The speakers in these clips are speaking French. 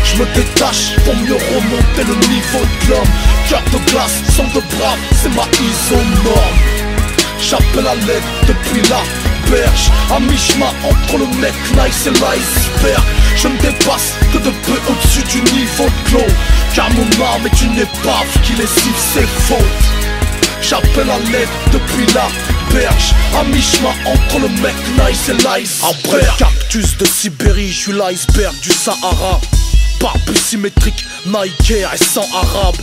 Je me détache pour mieux remonter le niveau de l'homme. Cœur de glace, sang de brave, c'est ma isonorme. J'appelle à l'aide depuis la berge, à mi-chemin entre le mec nice et l'iceberg. Je ne dépasse que de peu au-dessus du niveau de l'eau, car mon âme est une épave qui lessive ses fautes. J'appelle à l'aide depuis la berge, à mi-chemin entre le mec nice et l'iceberg. Cactus de Sibérie, je suis l'iceberg du Sahara. Barbu symétrique, Nike et sang arabe.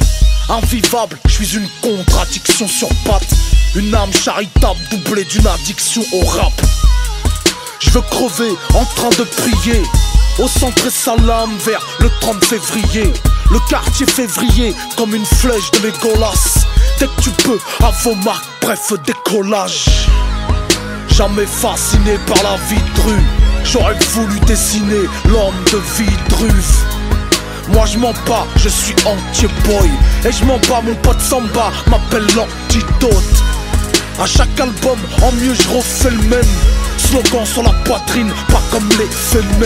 Invivable, je suis une contradiction sur pattes. Une âme charitable doublée d'une addiction au rap. Je veux crever en train de prier, au centre sa lame vers le 30 février. Le quartier février comme une flèche de Légolas. Dès que tu peux, à vos marques, bref décollage. Jamais fasciné par la vie de rue, j'aurais voulu dessiner l'homme de Vidruve. Moi je mens pas, je suis anti-boy. Et je mens pas, mon pote Samba m'appelle l'antidote. À chaque album, en mieux je refais le même. Slogan sur la poitrine, pas comme les femmes.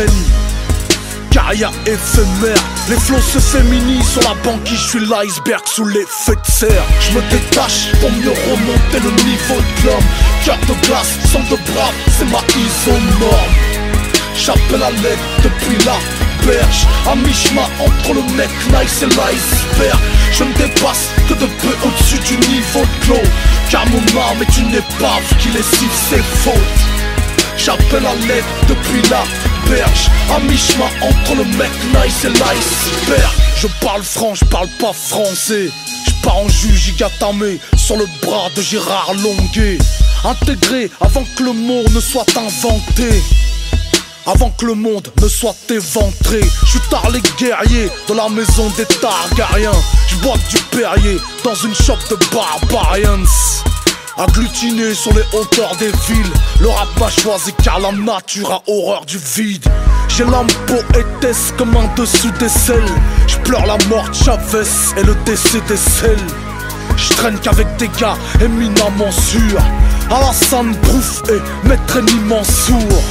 Carrière éphémère, les flots se féminisent sur la banquise, je suis l'iceberg sous l'effet de serre. Je me détache pour mieux remonter le niveau de l'homme. Cœur de glace, sang de brave, c'est ma isonorme. J'appelle à l'aide depuis la berge, à mi-chemin entre le mec nice et l'iceberg. Je ne dépasse que de peu au-dessus du niveau de l'eau, car mon âme est une épave qui lessive ses fautes. J'appelle à l'aide depuis la berge, à mi-chemin entre le mec nice et l'iceberg. Je parle franc, je parle pas français. Je pars en juge gigatamé sur le bras de Gérard Longuet. Intégré avant que le mot ne soit inventé, avant que le monde ne soit éventré. Je suis tard les guerriers de la maison des Targaryens. Je bois du Perrier dans une shop de barbarians. Agglutiné sur les hauteurs des villes, le rap m'a choisi car la nature a horreur du vide. J'ai l'âme poétesse comme un dessous des selles. Je pleure la mort de Chavez et le décès des selles. Je traîne qu'avec des gars éminemment sûrs, Alassane Brouf et Maître Eni Mansour.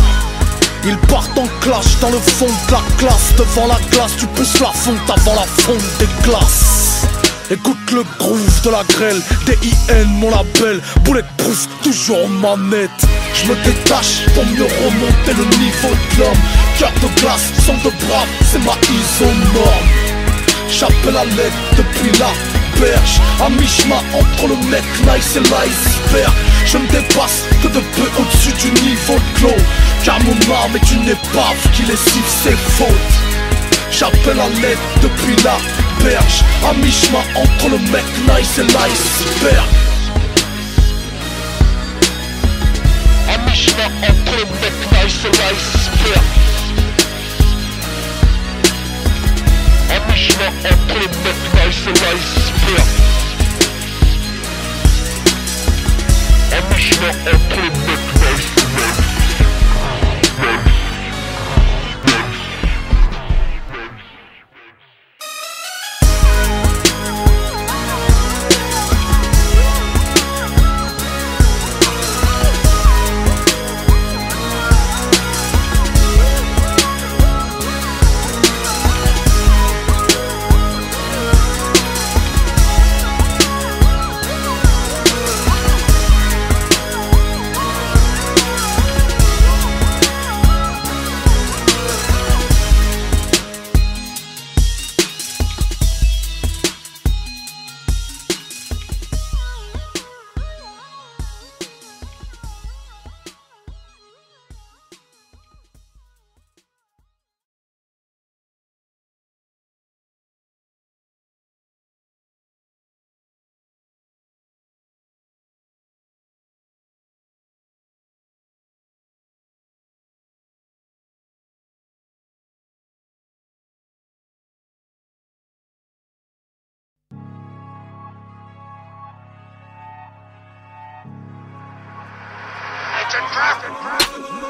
Ils partent en clash dans le fond de la classe. Devant la glace, tu pousses la fonte avant la fonte des glaces. Écoute le groove de la grêle, DIN mon label, bulletproof, toujours en manette. Je me détache pour mieux remonter le niveau de l'homme. Cœur de glace, sang de brave, c'est ma isonorme. J'appelle à l'aide depuis la berge, à mi-chemin entre le mec nice et l'iceberg. Je ne dépasse que de peu au-dessus du niveau de l'eau, car mon âme est une épave qui lessive ses fautes. J'appelle à l'aide depuis la berge, à mi-chemin entre le mec nice et l'iceberg. À mi-chemin entre le mec nice et l'iceberg. À mi-chemin entre le mec nice et l'iceberg. À mi-chemin entre le mec nice et l'iceberg.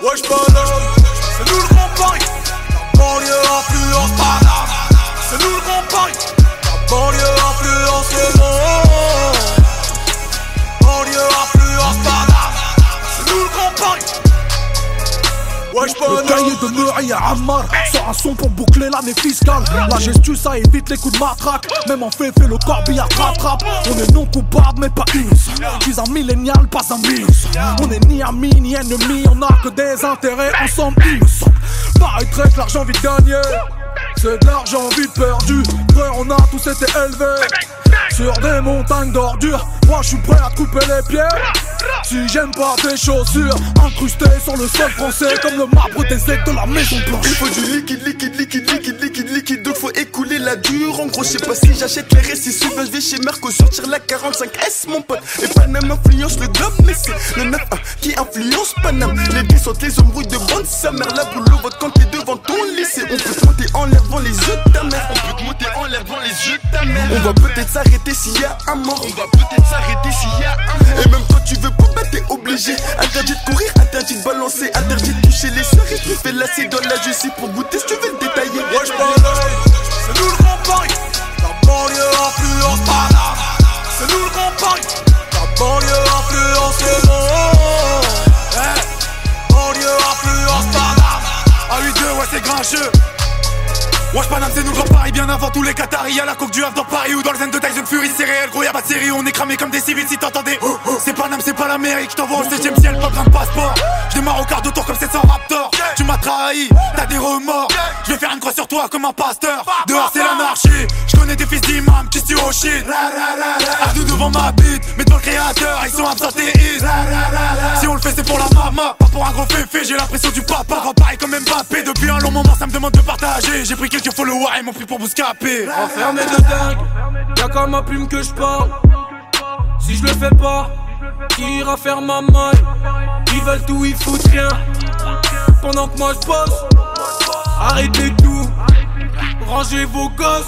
Wesh Paname, c'est nous le Grand Paris. La banlieue influence Paname, c'est nous le Grand Paris. La banlieue influence le monde. Banlieue influence Paname, c'est nous le Grand Paris. Wesh Paname. Le cahier de Murray à Ammar sort un son pour boucler l'année fiscale. La gestu ça évite les coups de matraque. Même en fait le corbillard rattrape. On est non coupable mais pas innocent. Je suis un millénial, pas un minus. On est ni amis ni ennemis, on a que des intérêts ensemble il me semble. Paraîtrait que l'argent vite gagné, c'est de l'argent vite perdu. Frère on a tous été élevés sur des montagnes d'ordures. Moi je suis prêt à couper les pieds si j'aime pas tes chaussures incrustées sur le sol français comme le marbre des aigles de la Maison Blanche. Il faut du liquide, donc faut écouler la dure. En gros je sais pas si j'achète les récits. Souvent je vais chez Merco sortir la 45S mon pote. Et Paname influence le globe mais c'est le 9-1 qui influence Paname. Les billes sont les embrouilles de bande sa mère. La boulot vote quand t'es devant ton lycée. On peut te monter en l'air devant les yeux de ta mère. On peut te monter en l'air devant les yeux de ta mère. On va peut-être s'arrêter s'il y a un mort. On va peut-être s'arrêter s'il y a un mort. Et même quand tu veux pas bah t'es obligé. Interdit de courir, interdit de balancer, interdit de toucher les soeurs. Et tu fais lasser dans la justice pour goûter si tu veux le détailler. Wesh Paname, c'est nous le Grand Paris. La banlieue influence Paname. C'est nous le Grand Paris. La banlieue influence le monde. Banlieue influence Paname. A 8-2 ouais c'est grincheux. Wesh Paname c'est nous le Grand Paris. Bien avant tous les Qataris. Y'a la coque du Havre dans Paris ou dans le zen de Tyson Fury. C'est réel gros y'a pas de série. On est cramé comme des civils si t'entendais. C'est Paname c'est pas l'Amérique. J't'envoie au 7ème ciel pas besoin de passeport. J'démarre au quart de tour comme 700 Raptor. Tu m'as trahi, t'as des remords. Je vais faire une croix sur toi comme un pasteur. Dehors c'est l'anarchie. Je connais des fils d'imam qui se tuent au shit. Ardou devant ma bite, mais devant le créateur ils sont absentéistes. Si on le fait c'est pour la mama, pas pour un gros féfé. J'ai l'impression du papa, Grand Paris comme Mbappé. Depuis un long moment ça me demande de partager. J'ai pris quelques followers et m'ont pris pour Bouscapé. Enfermé de dingue, y'a qu'à ma plume que je parle. Si je le fais pas, qui ira faire ma maille? Ils veulent tout, ils foutent rien. Pendant que moi je bosse, arrêtez tout, rangez vos gosses.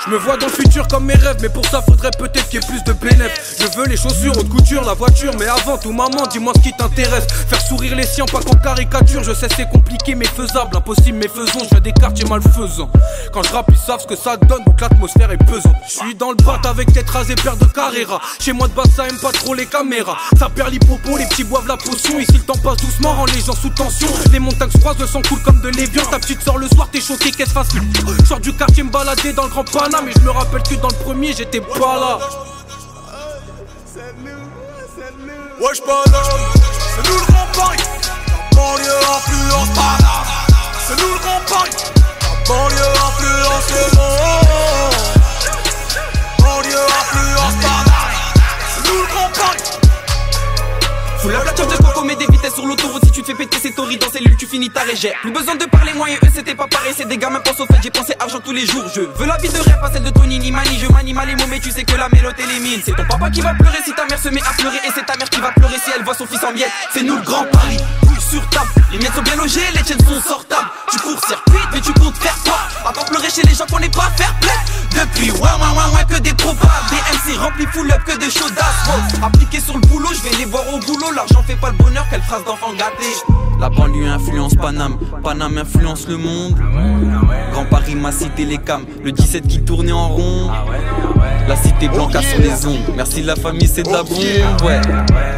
Je me vois dans le futur comme mes rêves, mais pour ça faudrait peut-être qu'il y ait plus de bénéfices. Je veux les chaussures, haute couture, la voiture, mais avant tout maman, dis-moi ce qui t'intéresse. Faire sourire les siens, pas qu'en caricature. Je sais c'est compliqué mais faisable, impossible mais faisons. Je viens des quartiers malfaisants. Quand je rappe ils savent ce que ça donne, donc l'atmosphère est pesante. Je suis dans le bat avec tête rasée, paire de Carrera. Chez moi de base ça aime pas trop les caméras. Ça perd l'hippopon, les petits boivent la potion. Ici le temps passe doucement, rend les gens sous tension. Les montagnes se croisent, le sang coule comme de l'évian. Ta petite sort le soir, t'es choqué, qu'est-ce fasse. Je sors du quartier me balader dans le Grand Paname. Mais je me rappelle que dans le premier j'étais pas là. Wesh Paname, c'est nous le Grand Paris. La banlieue influence Paname. C'est nous le Grand Paris. La banlieue influence le monde. Banlieue influence Paname. C'est nous le Grand Paris. Sous la plateforme de quoi qu'on met des vitesses sur l'autoroute. Si tu te fais péter ces tories dans cellule tu finis ta régère. Plus besoin de parler moi et eux c'était pas pareil. C'est des gamins pensent au fait j'ai pensé argent tous les jours. Je veux la vie de rêve pas celle de Tony ni Mani. Je manie mal les mots mais tu sais que la mélodie l'élimine. C'est ton papa qui va pleurer si ta mère se met à pleurer. Et c'est ta mère qui va pleurer si elle voit son fils en miettes. C'est nous le Grand Paris, couille sur table. Les miettes sont bien logées, les tiennes sont sortables. Tu cours circuit mais tu comptes faire quoi? À pas pleurer chez les gens qu'on n'est pas fair play. Depuis ouais que des probables. Des MC remplis full up que de chaudas. Appliqué sur le boulot, je vais les voir au boulot. L'argent fait pas le bonheur, quelle phrase d'enfant gâté. La banlieue influence Paname, Paname influence le monde. Grand Paris m'a cité les cams, le 17 qui tournait en rond. La cité blanca sur les ondes, merci la famille c'est de la bombe. Ouais,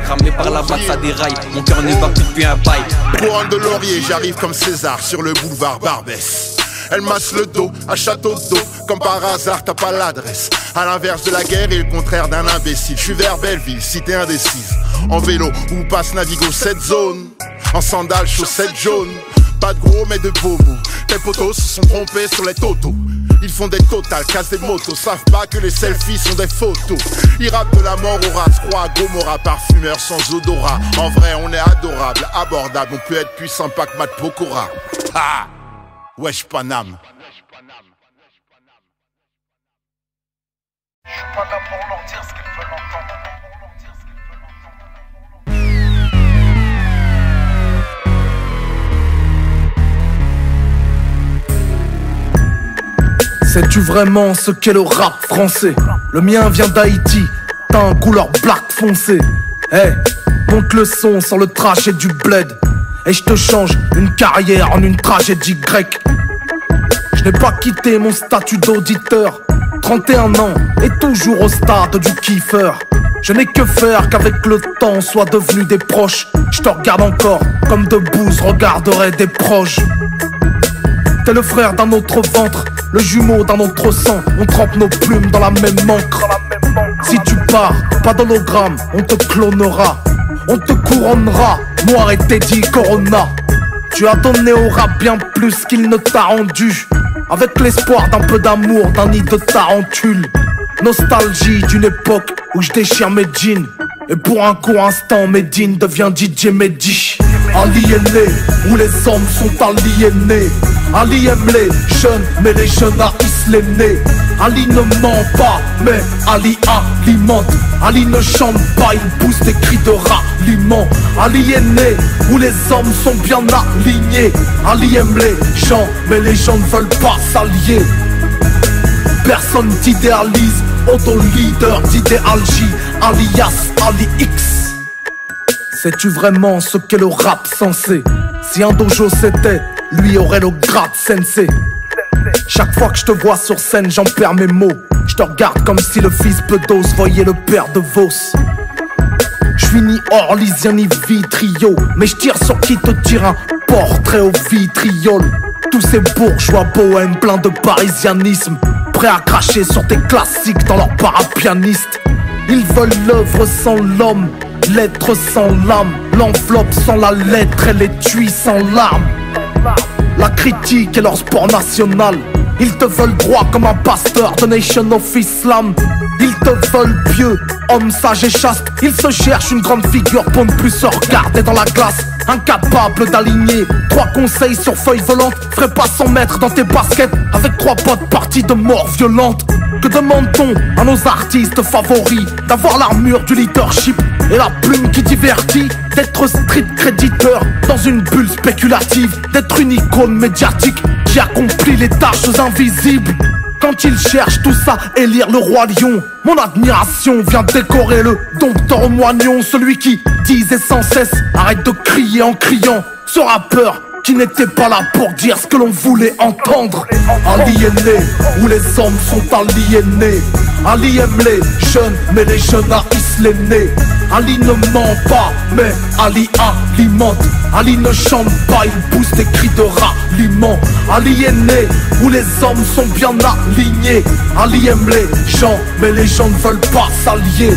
cramé par la batte ça déraille, mon cœur ne bat plus depuis un bail. Couronne de laurier, j'arrive comme César sur le boulevard Barbès. Elle masse le dos à château d'eau, comme par hasard t'as pas l'adresse. À l'inverse de la guerre et le contraire d'un imbécile. Je suis vers Belleville, cité indécise. En vélo ou passe Navigo cette zone. En sandales, chaussettes jaunes. Pas de gros mais de beaux mots. Tes potos se sont trompés sur les totos. Ils font des totales, cassent des motos. Savent pas que les selfies sont des photos. Ils rappent de la mort au rat, croix à Gomorrah. Parfumeur sans odorat. En vrai on est adorable, abordable. On peut être plus sympa que Matt Pokora. Ah, wesh Paname. Je suis pas là pour leur dire ce qu'ils veulent entendre. Sais-tu vraiment ce qu'est le rap français? Le mien vient d'Haïti, t'as un couleur black foncé. Hey, monte le son sur le trajet du bled. Et je te change une carrière en une tragédie grecque. Je n'ai pas quitté mon statut d'auditeur. 31 ans et toujours au stade du kiffeur. Je n'ai que faire qu'avec le temps on soit devenus des proches. Je te regarde encore comme de Booz regarderait des proches. T'es le frère d'un autre ventre, le jumeau d'un autre sang. On trempe nos plumes dans la même encre. Si tu pars, pas d'hologramme, on te clonera. On te couronnera, Noir et Teddy Corona. Tu as donné au rap bien plus qu'il ne t'a rendu. Avec l'espoir d'un peu d'amour, d'un nid de tarentule. Nostalgie d'une époque où je déchire mes jeans. Et pour un court instant, Medine devient DJ Mehdi. Aliéné, où les hommes sont aliénés. Ali aime les jeunes, mais les jeunes haïssent les nés. Ali ne ment pas, mais Ali alimente. Ali ne chante pas, il pousse des cris de ralliement. Ali est né, où les hommes sont bien alignés. Ali aime les gens, mais les gens ne veulent pas s'allier. Personne t'idéalise, auto-leader d'idéalgie, alias Ali X. Sais-tu vraiment ce qu'est le rap sensé? Si un dojo c'était, lui aurait le grade sensei. Chaque fois que je te vois sur scène, j'en perds mes mots. Je te regarde comme si le fils Bedos voyait le père de Vos. Je suis ni orlysien ni vitrio, mais je tire sur qui te tire un portrait au vitriol. Tous ces bourgeois bohèmes pleins de parisianisme, prêts à cracher sur tes classiques dans leur parapianiste. Ils veulent l'œuvre sans l'homme, l'être sans l'âme, l'enveloppe sans la lettre et l'étui sans l'arme. La critique est leur sport national. Ils te veulent droit comme un pasteur de Nation of Islam. Ils te veulent pieux, homme sage et chaste. Ils se cherchent une grande figure pour ne plus se regarder dans la glace. Incapable d'aligner 3 conseils sur feuille volante. Ferait pas 100 mètres dans tes baskets avec 3 potes partis de mort violente. Que demande-t-on à nos artistes favoris? D'avoir l'armure du leadership et la plume qui divertit. D'être street créditeur dans une bulle spéculative. D'être une icône médiatique qui accomplit les tâches invisibles. Quand ils cherchent tout ça, élire le roi lion, mon admiration vient décorer le dompteur moignon. Celui qui disait sans cesse, arrête de crier en criant. Ce rappeur qui n'était pas là pour dire ce que l'on voulait entendre. Aliéné, où les hommes sont aliénés. Ali aime les jeunes, mais les jeunes haïssent les nés. Ali ne ment pas, mais Ali alimente. Ali ne chante pas, il pousse des cris de ralliement. Ali est né, où les hommes sont bien alignés. Ali aime les gens, mais les gens ne veulent pas s'allier.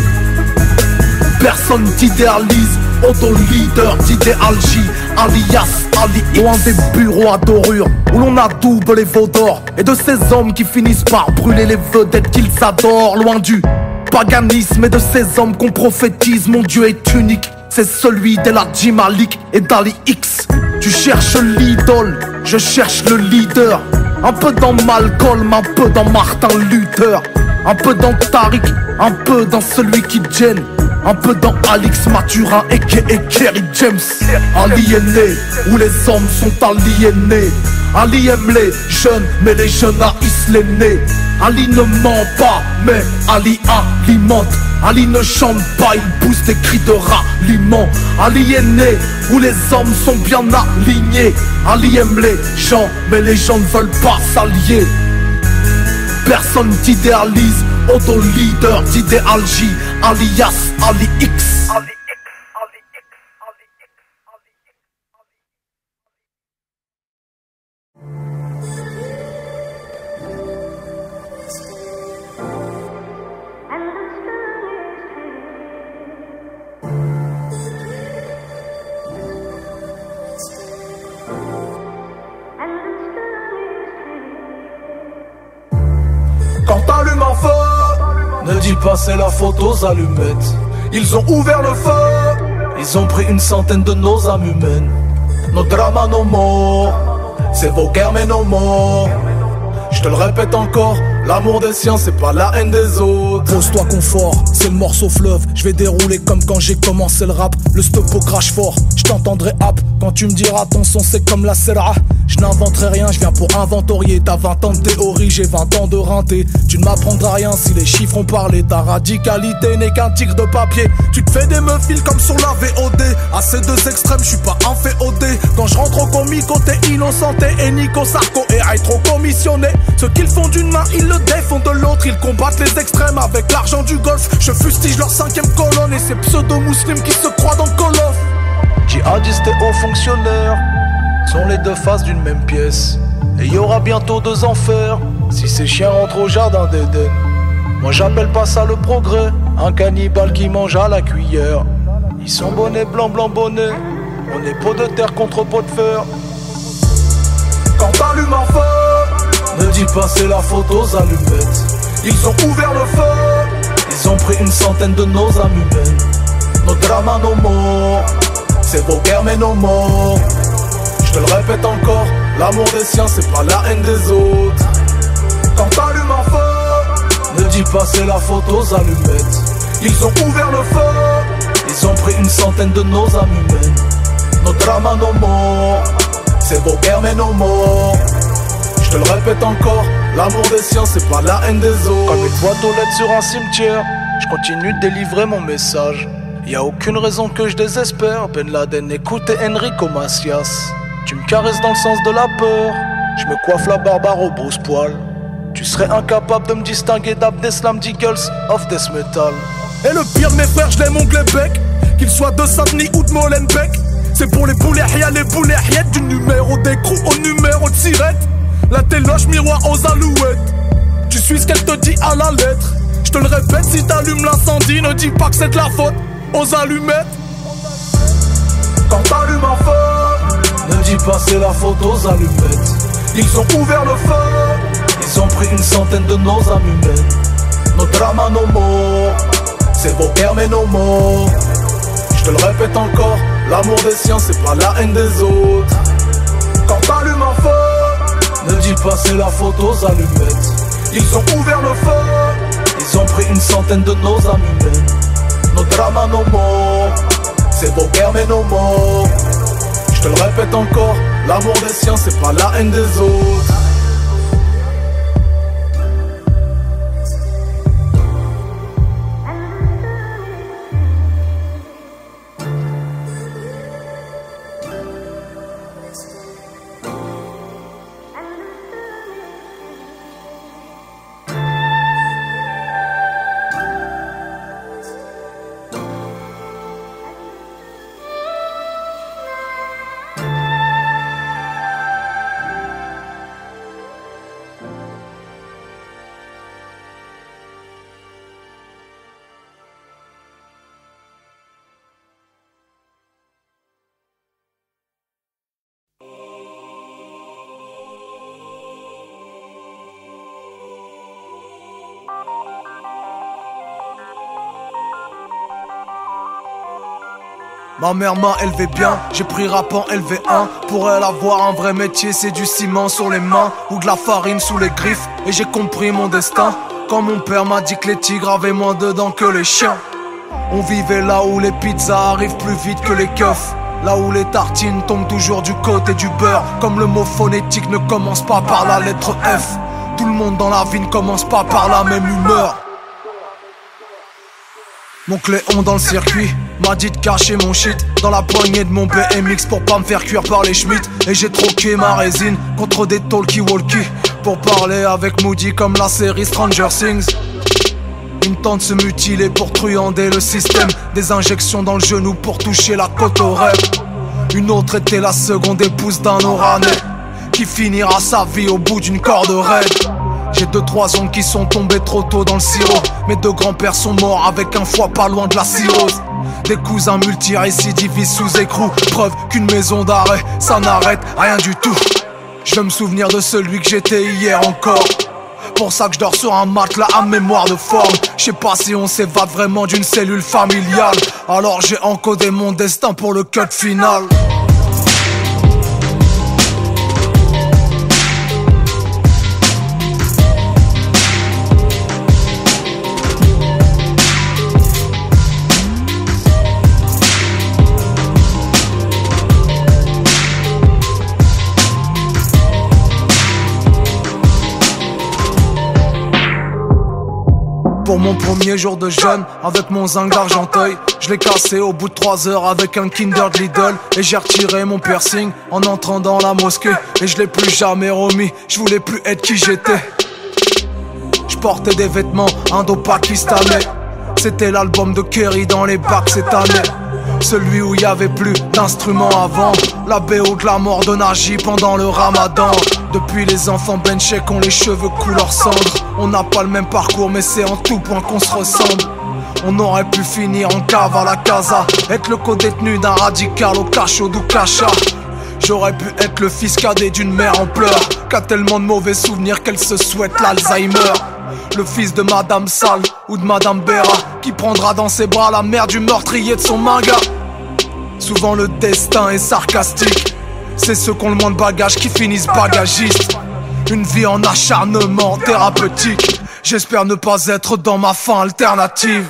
Personne t'idéalise, auto-leader d'idéalgie, alias Ali X. Loin des bureaux à dorure, où l'on adoube les veaux d'or, et de ces hommes qui finissent par brûler les vedettes qu'ils adorent. Loin du paganisme et de ces hommes qu'on prophétise, mon Dieu est unique. C'est celui d'Eladji Malik et d'Ali X. Tu cherches l'idole, je cherche le leader. Un peu dans Malcolm, un peu dans Martin Luther. Un peu dans Tariq, un peu dans celui qui gêne. Un peu dans Alix Mathurin et Kerry James. Aliéné, où les hommes sont aliénés. Ali aime les jeunes, mais les jeunes haïssent les nés. Ali ne ment pas, mais Ali alimente. Ali ne chante pas, il pousse des cris de ralliement. Ali est né, où les hommes sont bien alignés. Ali aime les gens, mais les gens ne veulent pas s'allier. Personne t'idéalise, auto-leader d'idéalgie, alias Ali X. Quand t'allumes un feu, ne dis pas c'est la faute aux allumettes. Ils ont ouvert le feu, ils ont pris une centaine de nos âmes humaines. Nos dramas, nos morts, c'est vos guerres mais nos morts. Je te le répète encore, l'amour des siens c'est pas la haine des autres. Pose-toi confort, c'est le morceau fleuve. Je vais dérouler comme quand j'ai commencé le rap. Le stopo crache fort, je t'entendrai hap. Quand tu me diras ton son c'est comme la Serra, je n'inventerai rien, je viens pour inventorier. T'as 20 ans de théorie, j'ai 20 ans de rinté. Tu ne m'apprendras rien si les chiffres ont parlé. Ta radicalité n'est qu'un tigre de papier. Tu te fais des meufils comme sur la VOD. À ces deux extrêmes, je suis pas inféodé. Quand je rentre au comico, t'es innocenté. Et Nico Sarko est rétro-commissionné. Ce qu'ils font d'une main, ils le défont de l'autre. Ils combattent les extrêmes avec l'argent du golf. Je fustige leur 5ème colonne et ces pseudo-muslims qui se croient dans Call of. Djihadistes et hauts fonctionnaires sont les deux faces d'une même pièce. Et y aura bientôt 2 enfers si ces chiens rentrent au jardin d'Éden. Moi j'appelle pas ça le progrès, un cannibale qui mange à la cuillère. Ils sont bonnets, blanc, blanc, bonnet. On est pot de terre contre pot de fer. Quand t'allumes un feu, ne dis pas c'est la faute aux allumettes. Ils ont ouvert le feu, ils ont pris une centaine de nos âmes humaines. Nos dramas, nos morts, c'est vos guerres mais nos morts. Je te le répète encore, l'amour des siens c'est pas la haine des autres. Quand t'allumes un feu, ne dis pas c'est la faute aux allumettes. Ils ont ouvert le feu, ils ont pris une centaine de nos âmes humaines. Nos dramas, nos morts, c'est vos guerres mais nos morts. Je te le répète encore, l'amour des siens c'est pas la haine des autres. Comme une boîte aux lettres sur un cimetière, je continue de délivrer mon message. Y'a aucune raison que je désespère. Ben Laden, écoutez Enrico Macias. Tu me caresses dans le sens de la peur. Je me coiffe la barbe à rebrousse-poil. Tu serais incapable de me distinguer d'Abdeslam d'Eagles of Death Metal. Et le pire de mes frères, je l'aime ongle bec. Qu'ils soient de Saint-Denis ou de Molenbeek. C'est pour les bouléhia, les bouléhiettes. Du numéro d'écrou au numéro de sirette. La téloche miroir aux alouettes. Tu suis ce qu'elle te dit à la lettre. Je te le répète, si t'allumes l'incendie, ne dis pas que c'est de la faute aux allumettes. Quand t'allumes un feu, ne dis pas c'est la faute aux allumettes. Ils ont ouvert le feu, ils ont pris une centaine de nos âmes humaines. Nos dramas, nos morts, c'est vos guerres mais nos morts. Je te le répète encore, l'amour des siens c'est pas la haine des autres. Quand t'allumes un feu, ne dis pas c'est la faute aux allumettes. Ils ont ouvert le feu, ils ont pris une centaine de nos âmes humaines. Nos dramas, nos morts, c'est vos guerres mais nos morts. Je te le répète encore, l'amour des siens c'est pas la haine des autres. Ma mère m'a élevé bien, j'ai pris rap en LV1. Pour elle avoir un vrai métier, c'est du ciment sur les mains ou de la farine sous les griffes. Et j'ai compris mon destin quand mon père m'a dit que les tigres avaient moins de dents que les chiens. On vivait là où les pizzas arrivent plus vite que les keufs. Là où les tartines tombent toujours du côté du beurre. Comme le mot phonétique ne commence pas par la lettre F. Tout le monde dans la vie ne commence pas par la même humeur. Mon Cléon dans le circuit m'a dit de cacher mon shit dans la poignée de mon BMX pour pas me faire cuire par les Schmitt. Et j'ai troqué ma résine contre des talkie-walkie pour parler avec Moody comme la série Stranger Things. Une tente se mutiler pour truander le système. Des injections dans le genou pour toucher la côte au rêve. Une autre était la seconde épouse d'un Oranais qui finira sa vie au bout d'une corde raide. J'ai 2-3 oncles qui sont tombés trop tôt dans le sirop. Mes 2 grands-pères sont morts avec un foie pas loin de la cirrhose. Des cousins multirécidivistes sous écrou. Preuve qu'une maison d'arrêt, ça n'arrête rien du tout. Je veux me souvenir de celui que j'étais hier encore. Pour ça que je dors sur un matelas à mémoire de forme. Je sais pas si on s'évade vraiment d'une cellule familiale. Alors j'ai encodé mon destin pour le cut final. Pour mon premier jour de jeûne, avec mon zinc d'Argenteuil, je l'ai cassé au bout de 3 heures avec un Kinder de Lidl. Et j'ai retiré mon piercing en entrant dans la mosquée. Et je l'ai plus jamais remis, je voulais plus être qui j'étais. Je portais des vêtements indo-pakistanais. C'était l'album de Kerry dans les bacs cette année. Celui où y avait plus d'instruments avant. La BO de la mort de Naji pendant le ramadan. Depuis les enfants benchek ont les cheveux couleur cendre. On n'a pas le même parcours mais c'est en tout point qu'on se ressemble. On aurait pu finir en cave à la casa, être le co-détenu d'un radical au cachot d'Oukacha. J'aurais pu être le fils cadet d'une mère en pleurs, qu'a tellement de mauvais souvenirs qu'elle se souhaite l'Alzheimer. Le fils de Madame Sall ou de Madame Béra, qui prendra dans ses bras la mère du meurtrier de son manga. Souvent le destin est sarcastique. C'est ceux qui ont le moins de bagages qui finissent bagagistes. Une vie en acharnement thérapeutique. J'espère ne pas être dans ma fin alternative.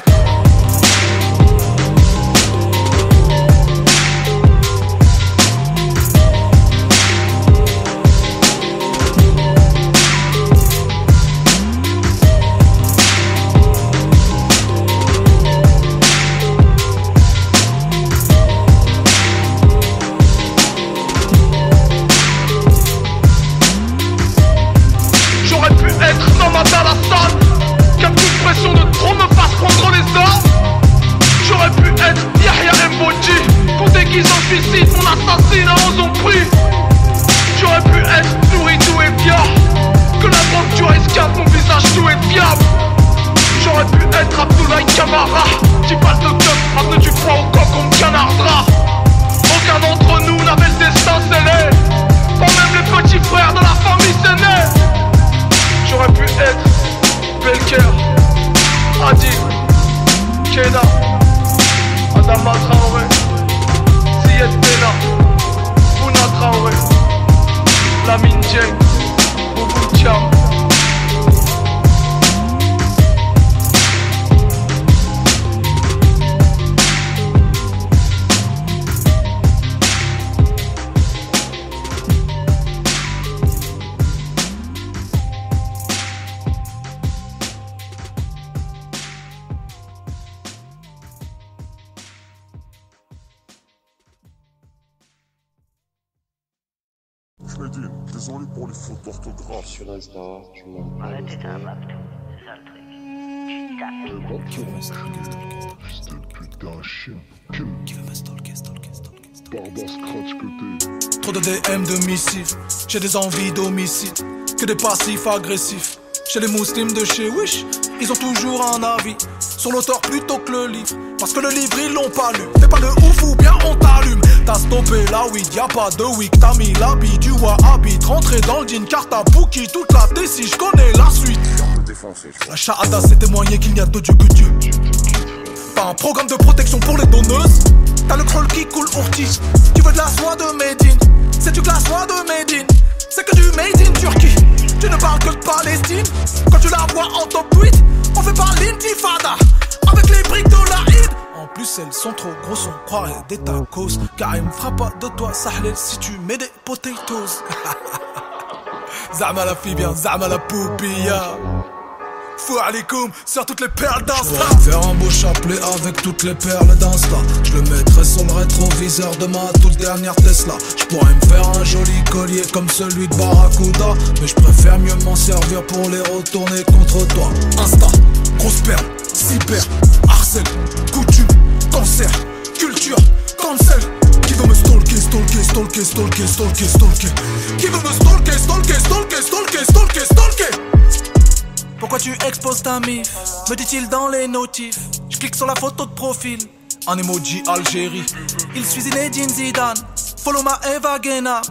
Mon assassinat aux ont pris. J'aurais pu être nourri, tout est fiable. Que la drogue du rescapes, mon visage tout est fiable. J'aurais pu être Abdoulaye Camara. Tu parles de coq, ramener du poids au coq, on me canardera. Aucun d'entre nous n'avait le destin scellé. Pas même les petits frères de la famille s'aînée. J'aurais pu être Belker, Adi, Kena, Adama Traoré, Ziyed Bella, Bouna Traoré, Lamine Dieng, Boubou Thiam. Freddy, désolé pour les fautes d'orthographe. Sur Insta, je m'en... Ouais, t'étais un mapto, c'est ça le truc. Tu tapes. Putain, chien. Qui veut me stalker. Barba scratch que t'es. Trop de DM de missives, j'ai des envies d'homicide, que des passifs agressifs. Chez les muslims de chez Wish, ils ont toujours un avis sur l'auteur plutôt que le livre. Parce que le livre ils l'ont pas lu. T'es pas de ouf ou bien on t'allume. T'as stoppé la weed, y'a pas de week. T'as mis l'habit du wahhabit. Rentré dans le jean car t'as bookie toute la décision, je connais la suite. La shahada c'est témoigner qu'il n'y a de Dieu que Dieu. Pas un programme de protection pour les donneuses. T'as le crawl qui coule ortie. Tu veux de la soie de Médine. C'est-tu que la soie de Médine? C'est que du made in Turquie. Tu ne parles que de Palestine. Quand tu la vois en top 8, on fait pas l'intifada avec les briques de la Eid. En plus elles sont trop grosses, on croirait des tacos. Car il me fera pas de toi sahlel si tu mets des potatoes. Zama la fille bien, Zama la poupilla. Fou alikoum sur toutes les perles d'Insta. Faire un beau chapelet avec toutes les perles d'Insta. Je le mettrai sur le rétroviseur de ma toute dernière Tesla. Je pourrais me faire un joli collier comme celui de Barracuda, mais je préfère mieux m'en servir pour les retourner contre toi. Insta, grosse perle, cyber, harcèle, coutume, cancer, culture, cancel. Qui veut me stalker? Qui veut me stalker? Pourquoi tu exposes ta mif? Me dit-il dans les notifs. Je clique sur la photo de profil. Un emoji Algérie. Il suit Zinedine Zidane. Follow ma Eva Guena.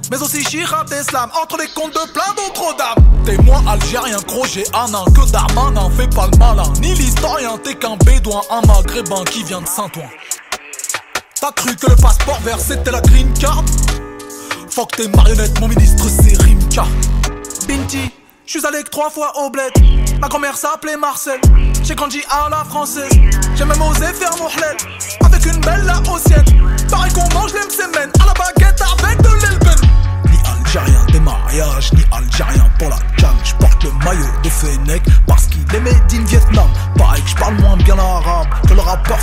Mais aussi Chirab d'Islam. Entre les comptes de plein d'autres dames. T'es moins algérien, gros j'ai un an. Que Darmanin fait pas le malin. Ni l'historien, t'es qu'un bédouin. Un maghrébin qui vient de Saint-Ouen. T'as cru que le passeport vert c'était la green card? Fuck tes marionnettes, mon ministre c'est Rimka. Binti, j'suis allé que 3 fois au bled. Ma grand-mère s'appelait Marcel. J'ai grandi à la française. J'ai même osé faire mon hlel avec une belle laotienne. Pareil qu'on mange les msemen à la baguette avec de l'elben. Ni algérien des mariages, ni algérien pour la canne. J'porte le maillot de Fennec parce qu'il est made in Vietnam.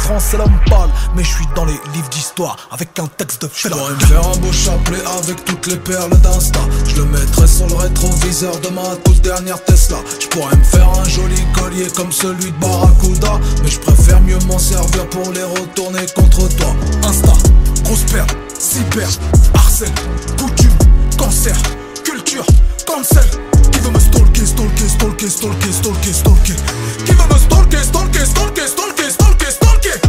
France c'est l'homme pâle, mais je suis dans les livres d'histoire avec un texte de fête. J'pourrais me faire un beau chapelet avec toutes les perles d'Insta. Je le mettrais sur le rétroviseur de ma toute dernière Tesla. J'pourrais me faire un joli collier comme celui de Barracuda, mais je préfère mieux m'en servir pour les retourner contre toi. Insta, grosse perte, cyber, harcèle, coutume, cancer, culture, cancel. Qui veut me stalker, stalker, stalker, stalker, stalker, stalker? Qui veut me stalker, stalker, stalker, stalker, stalker, stalker?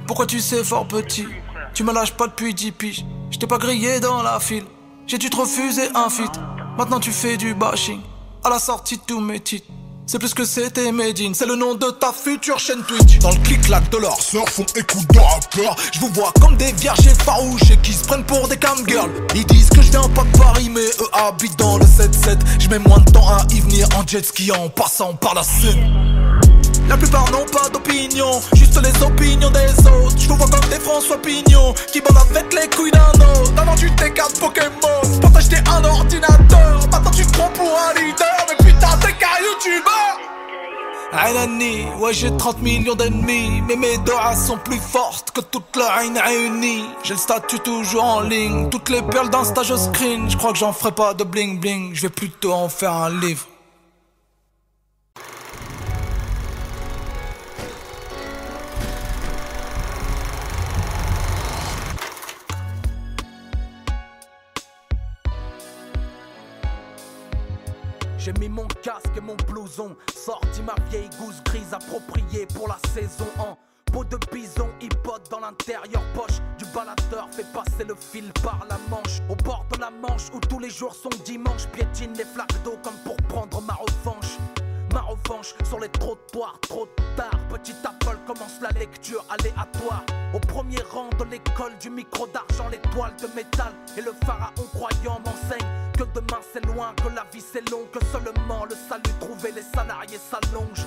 Pourquoi tu sais fort petit? Tu me lâches pas depuis 10 piges. J't'ai pas grillé dans la file. J'ai dû te refuser un feat. Maintenant tu fais du bashing. À la sortie de tous mes titres, c'est plus que c'était Medine, c'est le nom de ta future chaîne Twitch. Dans le clic-clac de leur surf, on écoute de rappeurs. Je vous vois comme des vierges farouches et qui se prennent pour des camgirls. Ils disent que je viens pas de Paris, mais eux habitent dans le 7-7. Je mets moins de temps à y venir en jet ski en passant par la Seine. La plupart n'ont pas d'opinion, juste les opinions des autres. Je vous vois comme des François Pignon qui bandent avec les couilles d'un autre. Avant tu t'es cartes Pokémon pour t'acheter un ordinateur. Maintenant tu te prends pour un leader, mais putain t'es qu'un youtubeur. Aïnani, ouais j'ai 30 millions d'ennemis, mais mes doigts sont plus fortes que toute la haine réunie. J'ai le statut toujours en ligne, toutes les perles d'Insta je screen. Je crois que j'en ferai pas de bling bling, je vais plutôt en faire un livre. J'ai mis mon casque et mon blouson, sorti ma vieille gousse grise appropriée pour la saison en peau de bison, hip-hop dans l'intérieur poche du baladeur, fait passer le fil par la manche. Au bord de la Manche où tous les jours sont dimanche, piétine les flaques d'eau comme pour prendre ma revanche. Ma revanche sur les trottoirs, trop tard. Petit Apple commence la lecture aléatoire. Au premier rang de l'école du micro d'argent, l'étoile de métal et le pharaon croyant m'enseigne que demain c'est loin, que la vie c'est long, que seulement le salut trouvé les salariés s'allonge.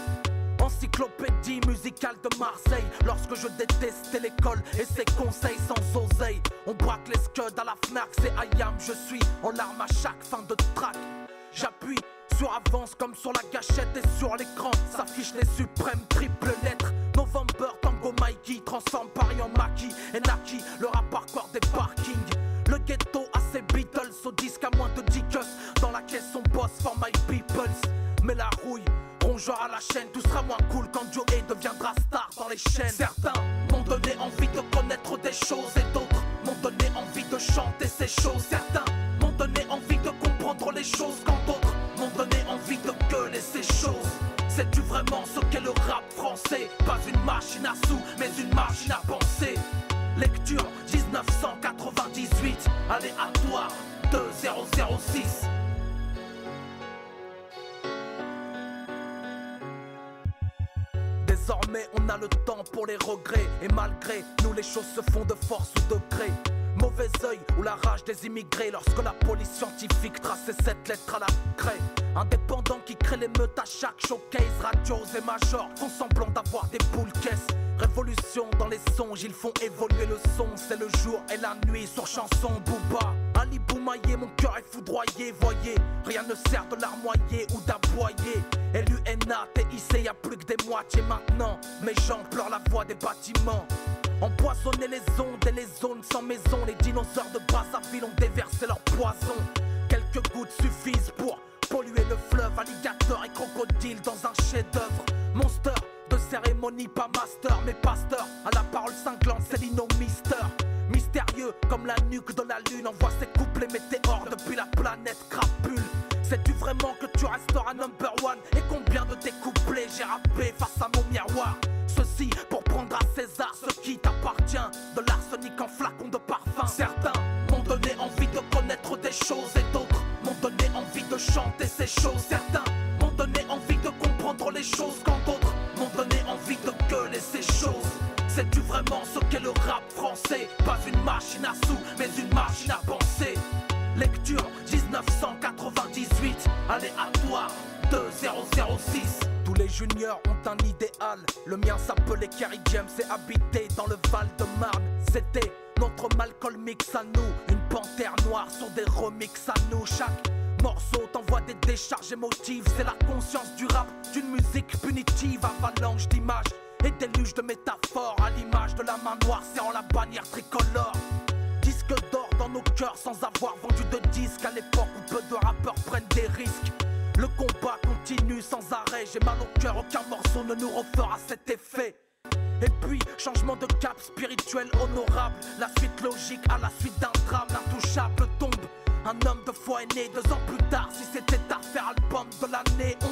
Encyclopédie musicale de Marseille, lorsque je détestais l'école et ses conseils sans oseille. On braque les scuds à la Fnac, c'est IAM, je suis en larmes à chaque fin de track. J'appuie sur avance comme sur la gâchette et sur l'écran s'affichent les suprêmes triples lettres. November, Tango, Mikey, transforme Paris en maquis et Naki, le rap hardcore des parkings. Le ghetto a ses Beatles, au disque à moins de 10 cuss. Dans la caisse on bosse for my peoples. Mais la rouille, rongeur à la chaîne, tout sera moins cool quand Joey deviendra star dans les chaînes. Certains m'ont donné envie de connaître des choses et d'autres m'ont donné envie de chanter ces choses. Certains m'ont donné envie de comprendre les choses quand d'autres m'ont donné envie de gueuler ces choses. Sais-tu vraiment ce qu'est le rap français? Pas une machine à sous, mais une machine à penser. Lecture 1998, aléatoire 2006. Désormais on a le temps pour les regrets. Et malgré nous les choses se font de force ou de gré. Mauvais œil ou la rage des immigrés lorsque la police scientifique traçait cette lettre à la craie. Indépendants qui créent l'émeute à chaque showcase. Radios et majors font semblant d'avoir des boules caisses. Révolution dans les songes, ils font évoluer le son. C'est le jour et la nuit sur chanson Booba. Ali Boumaillé, mon cœur est foudroyé. Voyez, rien ne sert de larmoyer ou d'aboyer. LUNA, TIC, y'a plus que des moitiés maintenant. Mes gens pleurent la voix des bâtiments. Empoisonner les ondes et les zones sans maison. Les dinosaures de Brazzaville ont déversé leur poison. Quelques gouttes suffisent pour polluer le fleuve. Alligator et crocodile dans un chef-d'œuvre. Monster de cérémonie, pas master, mais pasteur. À la parole cinglante, c'est Lino Mister. Mystérieux comme la nuque de la lune. Envoie ses couplets météores depuis la planète crapule. Sais-tu vraiment que tu resteras number one? Et combien de tes couplets j'ai rappé face à mon miroir? Ceci pour prendre à César ce qui t'appartient. De l'arsenic en flacon de parfum. Certains m'ont donné envie de connaître des choses et d'autres m'ont donné envie de chanter ces choses. Certains m'ont donné envie de comprendre les choses quand d'autres m'ont donné envie de gueuler ces choses. Sais-tu vraiment ce qu'est le rap français? Pas une machine à sous, mais une machine à penser. Lecture 1998, aléatoire 2006. Tous les juniors ont un idéal. Le mien s'appelait Kerry James et habitait dans le Val-de-Marne. C'était notre Malcolm X à nous, une panthère noire sur des remixes à nous. Chaque morceau t'envoie des décharges émotives. C'est la conscience du rap, d'une musique punitive, avalanche d'images et déluge de métaphores à l'image de la main noire serrant la bannière tricolore. Disque d'or dans nos cœurs sans avoir vendu de disques à l'époque où peu de rappeurs prennent des risques. Le combat continue sans arrêt, j'ai mal au cœur, aucun morceau ne nous refera cet effet. Et puis, changement de cap spirituel honorable, la suite logique à la suite d'un drame, l'intouchable tombe. Un homme de foi est né 2 ans plus tard, si c'était à faire album de l'année 11.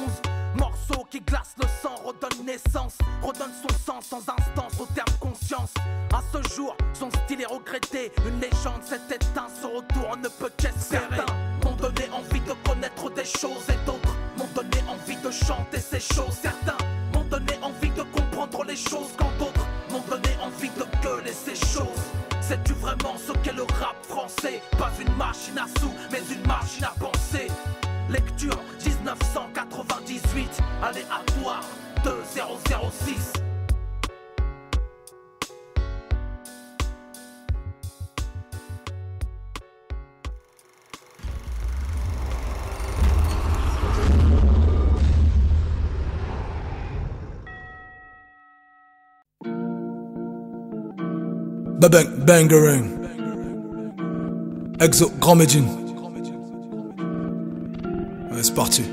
Morceau qui glace le sang, redonne naissance, redonne son sens sans instance au terme conscience. À ce jour, son style est regretté, une légende s'est éteinte, ce retour on ne peut qu'espérer. Certains m'ont donné envie de connaître des choses et d'autres m'ont donné envie de chanter ces choses. Certains m'ont donné envie de comprendre les choses quand d'autres m'ont donné envie de gueuler ces choses. Sais-tu vraiment ce qu'est le rap français? Pas une machine à sous, mais une machine à penser. Lecture 1998, aléatoire 2006. Bang Bangarang Exo Grand Medine. Ouais, c'est parti.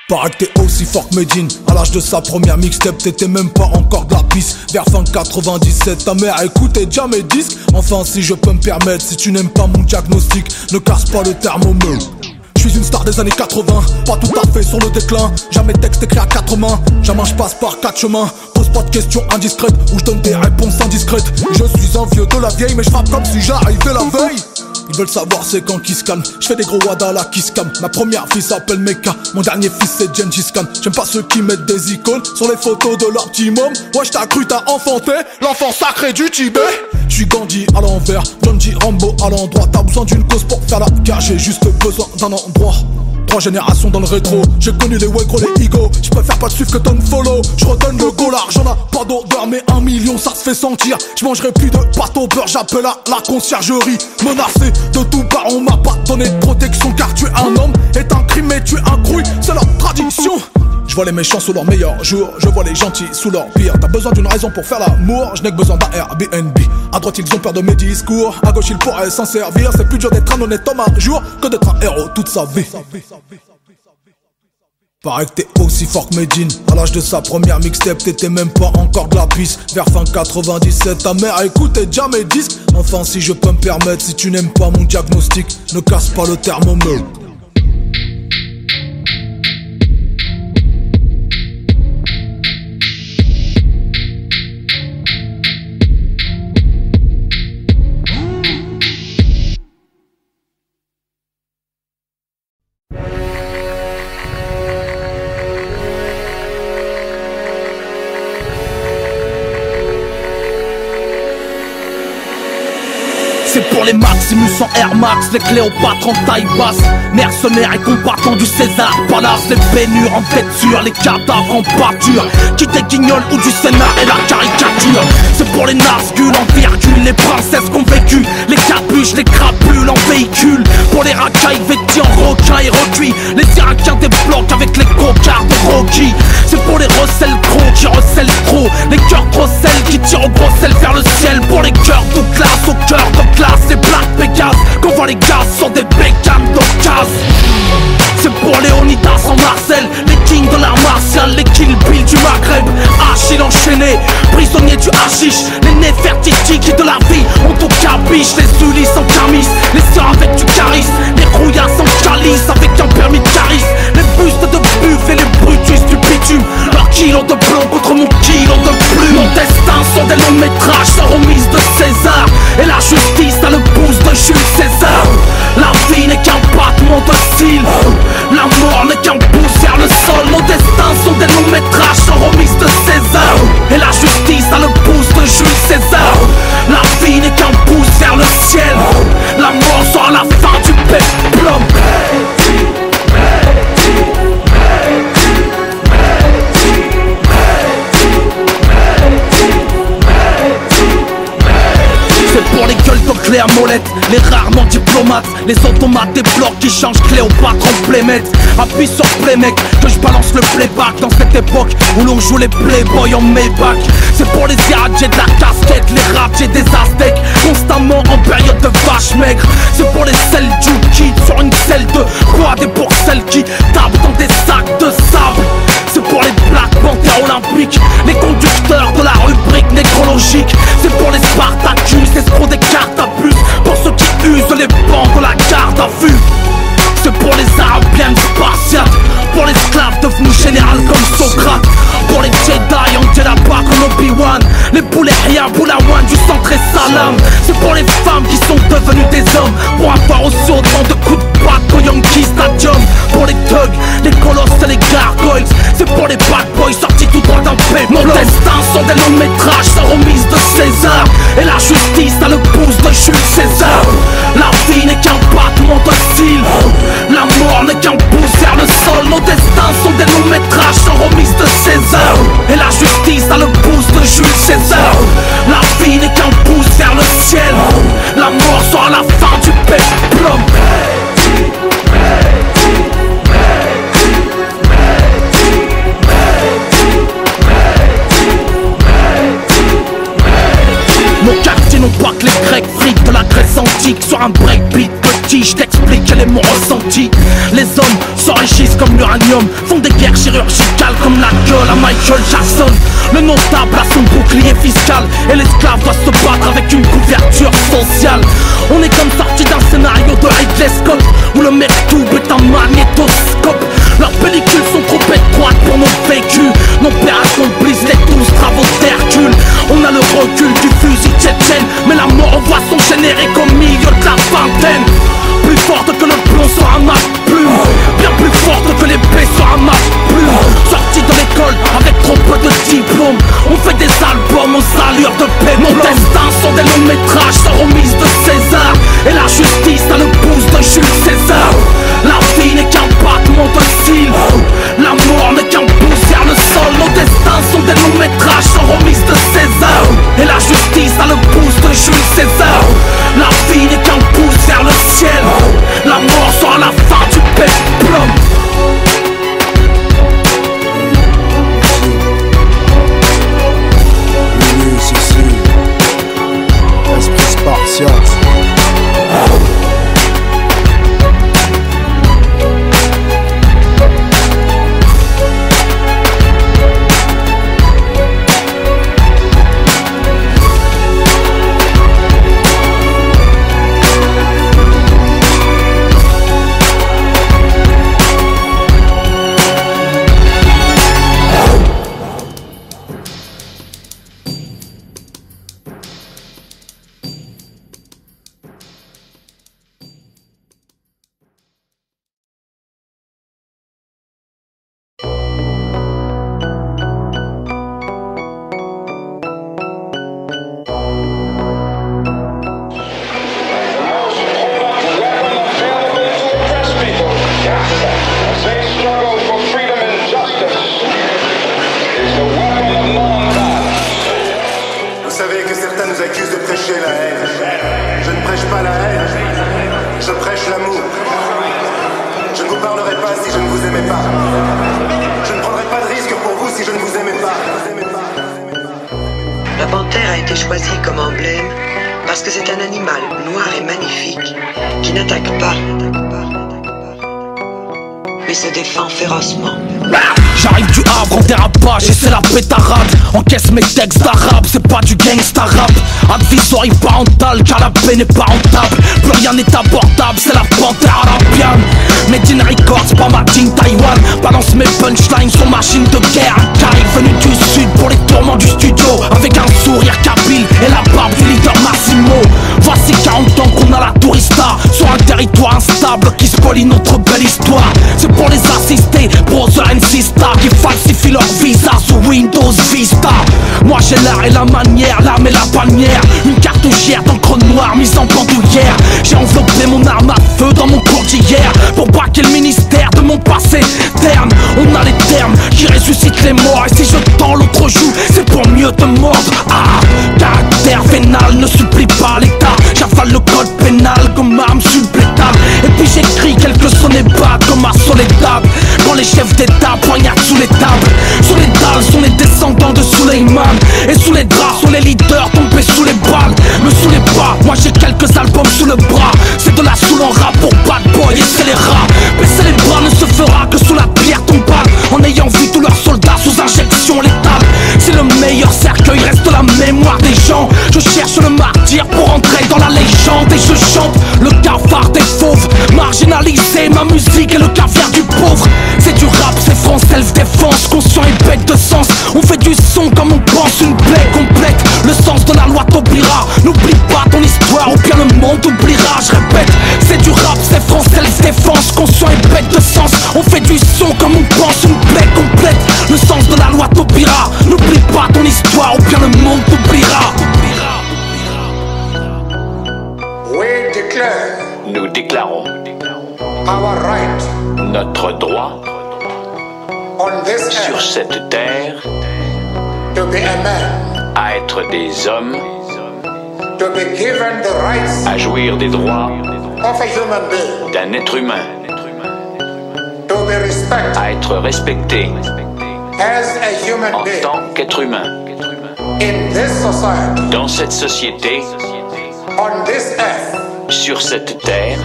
Paraît que t'es aussi fort que Medine. À l'âge de sa première mixtape, t'étais même pas encore de la piste. Vers fin 97, ta mère écoutait déjà mes disques. Enfin si je peux me permettre, si tu n'aimes pas mon diagnostic, ne casse pas le thermomètre. Je suis une star des années 80, pas tout à fait sur le déclin. Jamais texte écrit à 4 mains, jamais je passe par 4 chemins. Pose pas de questions indiscrètes, ou je donne des réponses indiscrètes. Je suis un vieux de la vieille, mais je frappe comme si j'arrivais la veille. Ils veulent savoir c'est quand qui se calme. Je fais des gros wads à la kiss cam. Ma première fille s'appelle Meka, mon dernier fils c'est Gengis Khan. J'aime pas ceux qui mettent des icônes sur les photos de leur petit môme. Ouais j't'as cru t'as enfanté l'enfant sacré du Tibet. J'suis Gandhi à l'envers, John G. Rambo à l'endroit. T'as besoin d'une cause pour faire la guerre, j'ai juste besoin d'un endroit. 3 générations dans le rétro, j'ai connu les Wegro, les Ego. J'préfère pas te suivre que ton follow. J'redonne le go l'argent n'a pas d'odeur, mais 1 million ça se fait sentir. J'mangerai plus de pâte au beurre, j'appelle à la conciergerie. Menacé de tout part, on m'a pas donné de protection. Car tuer un homme est un crime et tuer un crouille, c'est leur tradition. Je vois les méchants sous leur meilleur jour, je vois les gentils sous leur pire. T'as besoin d'une raison pour faire l'amour, je n'ai que besoin d'un Airbnb. À droite ils ont peur de mes discours, à gauche ils pourraient s'en servir. C'est plus dur d'être un honnête homme un jour que d'être un héros toute sa vie. Paraît que t'es aussi fort que Medine. À l'âge de sa première mixtape, t'étais même pas encore de la piste. Vers fin 97, ta mère écoutait déjà mes disques. Enfin si je peux me permettre, si tu n'aimes pas mon diagnostic, ne casse pas le thermomètre. C'est pour les Maximus en Air Max, les Cléopâtres en taille basse, mercenaires et combattants du César Palace, les baignures en vêture, les cadavres en pâture, qui des guignols ou du Sénat et la caricature. C'est pour les Nazgûl en virgule, les princesses qu'on vécu, les capuches, les crapules en véhicule, pour les racailles vêtis en requin et recuits, les Irakiens des blocs avec les cocards de Rocky. C'est pour les recels gros qui recèlent trop, les cœurs grossels qui tirent au gros sel vers le ciel, pour les cœurs de glace au cœur de glace. C'est Black Pégase, qu'on voit les gaz sur des bécanes d'occasion. C'est pour Léonidas en Marcel, les kings de l'art martial, les Kill Bill du Maghreb, Achille enchaîné, prisonnier du hashish, les Néfertiti qui de la vie ont au cabiche, les Ulysses en camis, les sœurs avec du charisme, les rouillasses en calice avec un permis de charisme, les bustes de buff et les Brutus du bitume, leur kilo de plomb contre mon kilo de plume. Mon destin sont des longs métrages sans remise de César, et la justice a le pouce de Jules César. La vie n'est qu'un battement de cils, la mort n'est qu'un pouce vers le sol. Nos destins sont des longs métrages sans remise de César, et la justice a le pouce de Jules César. La vie n'est qu'un pouce vers le ciel, la mort sera la fin du péplum. C'est pour les gueules de Cléa Molette, les rarement diplomates, Les automates des blocs qui changent Cléopâtre en playmates. Appuie sur play mec, que je balance le playback. Dans cette époque où l'on joue les playboys en Maybach. C'est pour les irradiés de la casquette, les radiés des aztèques, constamment en période de vache maigre. C'est pour les Seljukides sur une selle de quad. Et pour celles qui tapent dans des sacs de sable. C'est pour les Black Panthers olympiques, les conducteurs de la rubrique nécrologique. C'est pour les Spartacus, escrocs des cartes à puce. Pour ceux qui usent les bancs de la garde à vue. C'est pour les Arabiennes spartiates, pour les esclaves devenus général comme Socrate. Pour les Jedi en Jeddah comme Obi-Wan, les Boulehia, Boulawan du centre et Salam. C'est pour les femmes qui sont devenues des hommes, pour avoir aussi autant de coups de patte qu'au Yankee Stadium. Pour les thugs, les colosses et les gargoyles. C'est pour les bad boys sortis tout droit d'un péplum. Nos destins sont des longs métrages sans remise de César. Et la justice a le pouce de Jules César. La vie n'est qu'un battement de cils, la mort n'est qu'un pouce vers le sol. Nos destins sont des longs métrages sans remise de César. Et la justice a le pouce de Jules César. La vie n'est qu'un pouce vers le ciel. La mort sera la fin du péplum. Nos quartiers n'ont pas que les Grecs fric de la Grèce antique. Sur un breakbeat petit, je t'explique quel est mon ressenti. Les hommes s'enrichissent comme l'uranium, font des guerres chirurgicales comme la gueule à Michael Jackson. Le notable a son bouclier fiscal et l'esclave doit se battre avec une couverture sociale. On est comme sorti d'un scénario de Ridley Scott où le mec double est un magnétoscope. Leurs pellicules sont trop étroites pour nos vécus. Nos pères accomplissent les 12 travaux d'Hercule. On a le recul du fusil tchétchène, mais la mort envoie son générique au milieu de la vingtaine. Plus forte que le plomb sur un masque-plume, bien plus forte que l'épée sur un masque-plume. Sorti de l'école avec trop peu de diplômes, on fait des albums aux allures de péplum. Nos destins sont des longs métrages sans remise de César. Et la justice a le pouce de Jules César. La vie n'est qu'un battement de cils, la mort n'est qu'un pouce vers le sol. Nos destins sont des longs métrages sans remise de César. Et la justice a le pouce de Jules César. La vie n'est qu'un pouce vers le ciel. La mort sera la fin du péplum. Oui, si, esprit spartiate. J'arrive du Havre en dérapage et c'est la pétarade. Encaisse mes textes d'arabe, c'est pas du gangsta rap. Advisory parental car la paix n'est pas rentable. Plus rien n'est abordable, c'est la panthère arabienne. Made in Records, pas ma team Taïwan. Balance mes punchlines sur machine de guerre. Un carré venu du sud pour les tourments du studio. Avec un sourire kabyle et la barbe du leader Massimo. Voici 40 ans qu'on a la tourista sur un territoire instable qui spolie notre belle histoire. C'est pour les assister, brother and sister, qui falsifient leur visa sous Windows Vista. Moi j'ai l'art et la manière, l'âme et la bannière. Une cartouchière d'encre noire mise en bandoulière. J'ai enveloppé mon arme à feu dans mon cours d'hier pour braquer le ministère de mon passé terne. On a les termes qui ressuscitent les morts. Et si je tends l'autre joue, c'est pour mieux te mordre. Ah, caractère vénal ne supplie pas l'état. J'avale le code pénal comme arme supplétale. les chefs d'état poignardent sous les tables. Sous les dalles sont les descendants de Suleiman. Et sous les draps sont les leaders tombés sous les balles. Me saoulez pas, moi j'ai quelques albums sous le bras. C'est de la soul en rap pour bad boy et c'est les rats. Baisser les bras ne se fera que sous la pierre tombale. En ayant vu tous leurs soldats sous injection létale. C'est le meilleur cercueil, reste la mémoire des gens. Je cherche le martyr pour entrer dans la légende. Et je chante le cafard des fauves. Marginalisé, ma musique est le caviar du pauvre. C'est du rap, c'est France self-défense. Conscient et bête de sens. On fait du son comme on pense, une plaie complète. Le sens de la loi t'oubliera. N'oublie pas ton histoire ou bien le monde t'oubliera. Je répète, c'est du rap, c'est France self-défense. Conscient et bête de sens. On fait du son comme on pense, une plaie complète. Le sens de la loi t'oubliera. N'oublie pas ton histoire ou bien le monde t'oubliera. Nous déclarons notre droit sur cette terre à être des hommes, à jouir des droits d'un être humain, à être respecté en tant qu'être humain dans cette société, sur cette terre,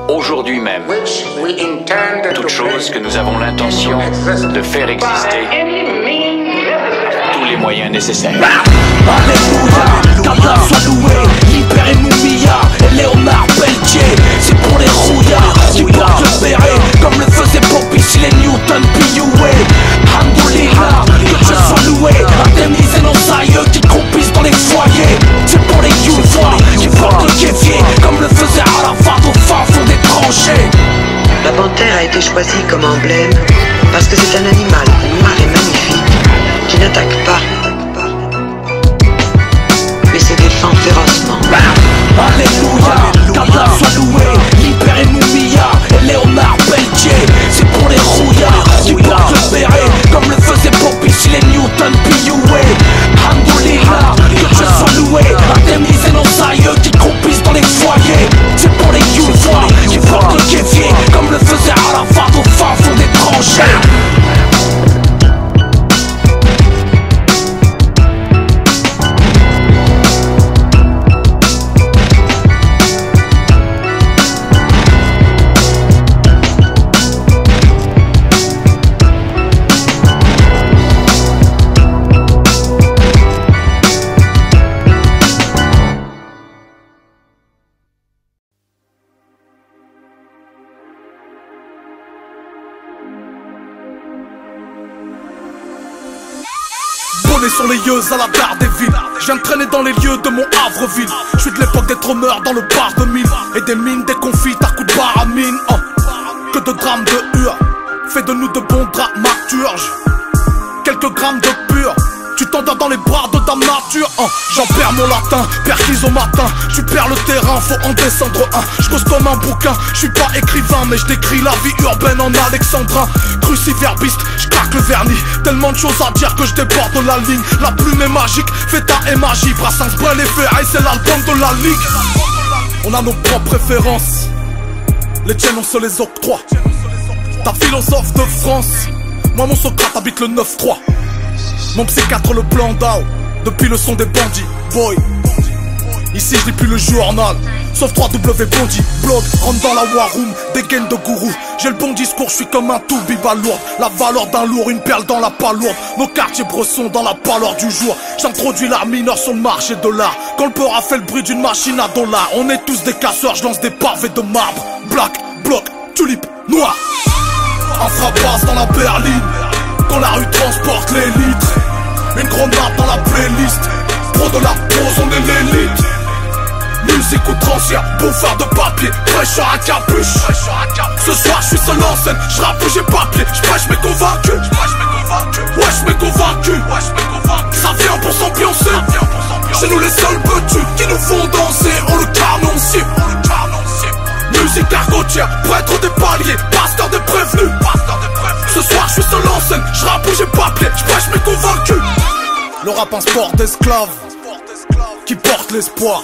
aujourd'hui même, toute chose que nous avons l'intention de faire exister par tous les moyens nécessaires. Alléluia, qu'Allah soit loué, libérez Moumia et Léonard Pelletier. C'est pour les rouillards qui portent le béret, comme le faisait Bobby si les Newton P.U.A. Alhamdoulilah, que Dieu soit loué, indemniser nos aïeux qui croupissent dans les foyers. C'est pour les youvois qui portent le kéfier, comme le faisait Arafat au fin fond des tranchées. La panthère a été choisie comme emblème parce que c'est un animal noir et magnifique qui n'attaque pas, mais se défend férocement. Alléluia, qu'Allah soit loué, libérez Moumia et Léonard Pelletier. C'est pour les rouillards qui portent le béret, comme le faisait Bobby si les Newton P.U.A. Alhamdoulilah, que Dieu soit loué, indemniser nos aïeux qui croupissent dans les foyers. C'est pour les youvois qui portent le kéfier, comme le faisait Arafat au fin fond des tranchées. Sur les yeux à la gare des villes, je viens de traîner dans les lieux de mon Havreville. Je suis de l'époque des tromeurs dans le bar de mine, et des mines déconfites à coups de baramine. Que de drames de hur, fait de nous de bons dramaturges. Quelques grammes de pur, tu t'endors dans les bras de ta nature. J'en perds mon latin, perquise au matin. Tu perds le terrain, faut en descendre un. Je cause comme un bouquin, je suis pas écrivain, mais je décris la vie urbaine en alexandrin. Cruciverbiste, je craque le vernis. Tellement de choses à dire que je déborde de la ligne. La plume est magique, Feta est magie. Brassens, Brel et Ferraille, c'est l'album de la ligue. On a nos propres préférences, les tiennes on se les octroie. Ta philosophe de France, moi mon Socrate habite le 9-3. Mon psychiatre le plan d'Ao, depuis le son des bandits, boy. Ici je lis plus le journal, sauf 3W Bondi. Blog, rentre dans la war room, des gaines de gourou. J'ai le bon discours, je suis comme un tout biba lourd. La valeur d'un lourd, une perle dans la palourde. Nos quartiers bressons dans la pâleur du jour. J'introduis l'art mineur sur le marché de l'art. Quand le peur a fait le bruit d'une machine à dollars. On est tous des casseurs, je lance des pavés de marbre. Black, bloc, tulipe, noir. Un frappe dans la berline, quand la rue transporte les litres. Une grenade dans la playlist, pro de la pose, on est l'élite. Musique outrancière, bouffard de papier, fraîcheur à capuche. Ce soir je suis seul en scène, je rappe où j'ai papier, je prêche mes convaincus. Ouais j'm'ai convaincu, ça vient pour s'ambiancer. C'est nous les seuls petits qui nous font danser, on le carnoncier. Musique argotière, prêtre des paliers, pasteur des prévenus. Ce soir je suis seul en scène, je rappe où j'ai papier, je prêche mes convaincus. Le rap un sport d'esclaves qui porte l'espoir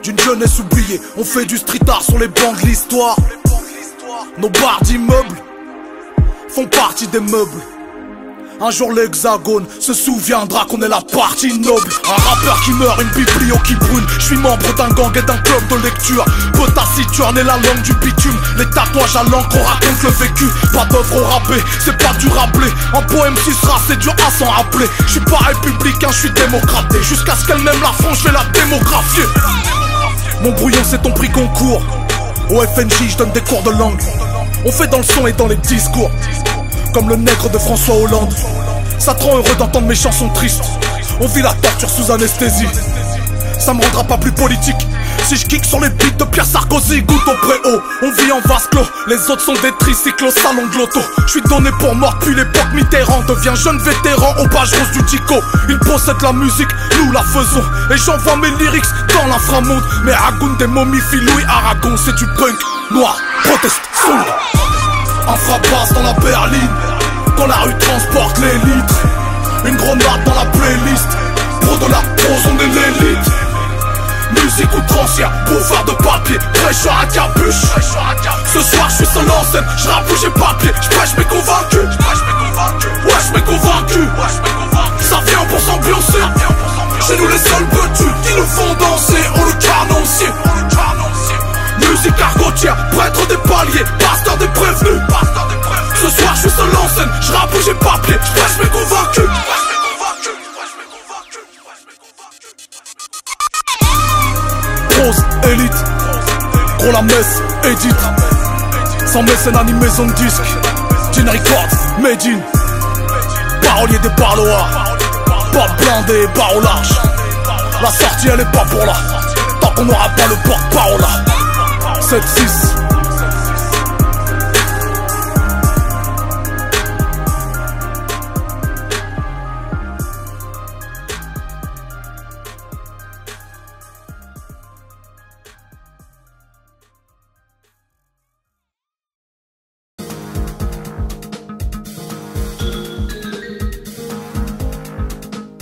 d'une jeunesse oubliée. On fait du street art sur les bancs de l'histoire. Nos barres d'immeubles font partie des meubles. Un jour l'hexagone se souviendra qu'on est la partie noble. Un rappeur qui meurt, une biblio qui brûle. Je suis membre d'un gang et d'un club de lecture. Peu taciturne et la langue du bitume. Les tatouages à l'encre, on raconte le vécu. Pas d'œuvre au râpé, c'est pas du rappelé. Un poème qui sera, c'est dur à s'en rappeler. Je suis pas républicain, je suis démocraté. Jusqu'à ce qu'elle m'aime la France, je vais la démographier. Mon brouillon c'est ton prix concours. Au FNJ, je donne des cours de langue. On fait dans le son et dans les discours. Comme le nègre de François Hollande. Ça te rend heureux d'entendre mes chansons tristes. On vit la torture sous anesthésie. Ça me rendra pas plus politique si je kick sur les beats de Pierre Sarkozy. Goutte au préau, on vit en vase clos. Les autres sont des tricycles au salon de l'auto. Je suis donné pour mort depuis l'époque Mitterrand. Devient jeune vétéran aux pages roses du Tico. Ils possèdent la musique, nous la faisons. Et j'envoie mes lyrics dans l'inframonde. Mais Agoun des momifies, Louis Aragon. C'est du punk, noir, proteste, sombre. Un frappe-basse dans la berline, quand la rue transporte les litres. Une grenade dans la playlist, pour de la prose on est l'élite. Musique outrancière, bouffard de papier, prêcheur à capuche. Ce soir je suis seul en scène, je rappe où j'ai papier. Je prêche mes convaincus, wesh mes convaincus. Ça vient pour s'ambiancer, chez nous les seuls petits qui nous font danser. On le canoncier. Musique argotière, prêtre des paliers, pasteur des prévenus. Ce soir je suis seul en scène, je rappe où j'ai papier, je prêche mes convaincus. Prose, élite, gros la messe, édite. Sans mécénat ni maison de disque. Gin Records, Medine. Parolier des parloirs. Pas blindé, barre au large. La sortie elle est pas pour là. Tant qu'on n'aura pas le porte-parole là. 7-6.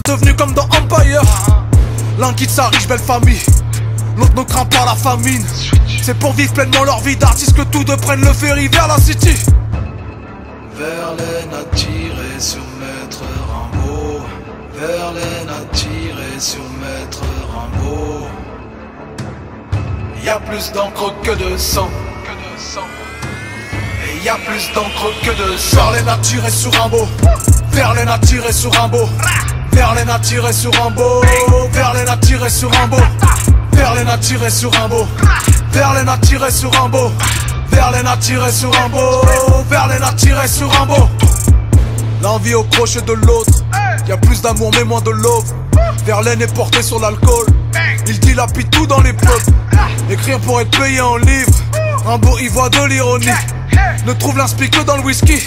Devenu comme dans Empire. L'un quitte sa riche belle famille, l'autre ne craint pas la famine. C'est pour vivre pleinement leur vie d'artistes que tous deux prennent le ferry vers la city. Verlaine a tiré sur Maître Rimbaud. Verlaine a tiré sur Maître Rimbaud. Y'a plus d'encre que de sang. Et y'a plus d'encre que de sang. Verlaine a tiré sur Rimbaud. Verlaine a tiré sur Rimbaud. Verlaine a tiré sur Rimbaud. Verlaine a tiré sur Rimbaud. Verlaine a tiré sur Rimbaud. Verlaine a tiré sur Rimbaud. Verlaine a tiré sur Rimbaud. Verlaine a tiré sur Rimbaud. L'envie au crochet de l'autre. Y'a plus d'amour mais moins de love. Verlaine est porté sur l'alcool. Il dilapide tout dans les pubs. Écrire pour être payé en livres. Rimbaud y voit de l'ironie. Ne trouve l'inspi que dans le whisky.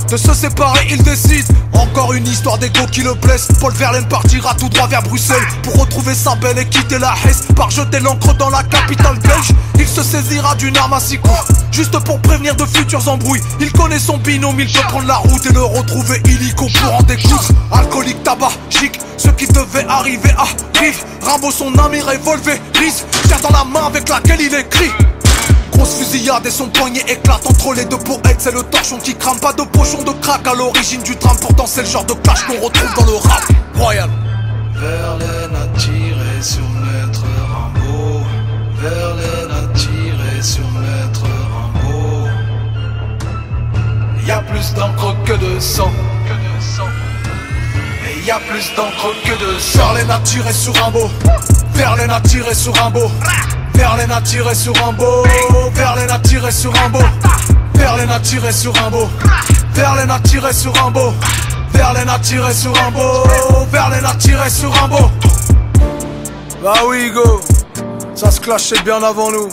De se séparer il décide. Encore une histoire d'égo qui le blesse. Paul Verlaine partira tout droit vers Bruxelles pour retrouver sa belle et quitter la Hesse. Par jeter l'encre dans la capitale belge. Il se saisira d'une arme à 6 coups, juste pour prévenir de futurs embrouilles. Il connaît son binôme, il peut prendre la route et le retrouver illico pour en découdre. Alcoolique, tabac, chic, ce qui devait arriver arrive. Rimbaud son ami révolvé, Riz tient dans la main avec laquelle il écrit. Grosse fusillade et son poignet éclate entre les deux poètes. C'est le torchon qui crame, pas de pochon de crack à l'origine du drame. Pourtant c'est le genre de clash qu'on retrouve dans le rap royal. Verlaine a tiré sur Maître Rimbaud. Verlaine a tiré sur Maître Rimbaud. Y'a plus d'encre que de sang. Et y'a plus d'encre que de sang. Verlaine a tiré sur Rimbaud. Verlaine a tiré sur Rimbaud. Verlaine a tiré sur Rimbaud. Verlaine a tiré sur Rimbaud. Verlaine a tiré sur Rimbaud. Verlaine a tiré sur Rimbaud. Verlaine a tiré sur Rimbaud. Verlaine a tiré sur Rimbaud. Bah oui go, ça se clashait bien avant nous.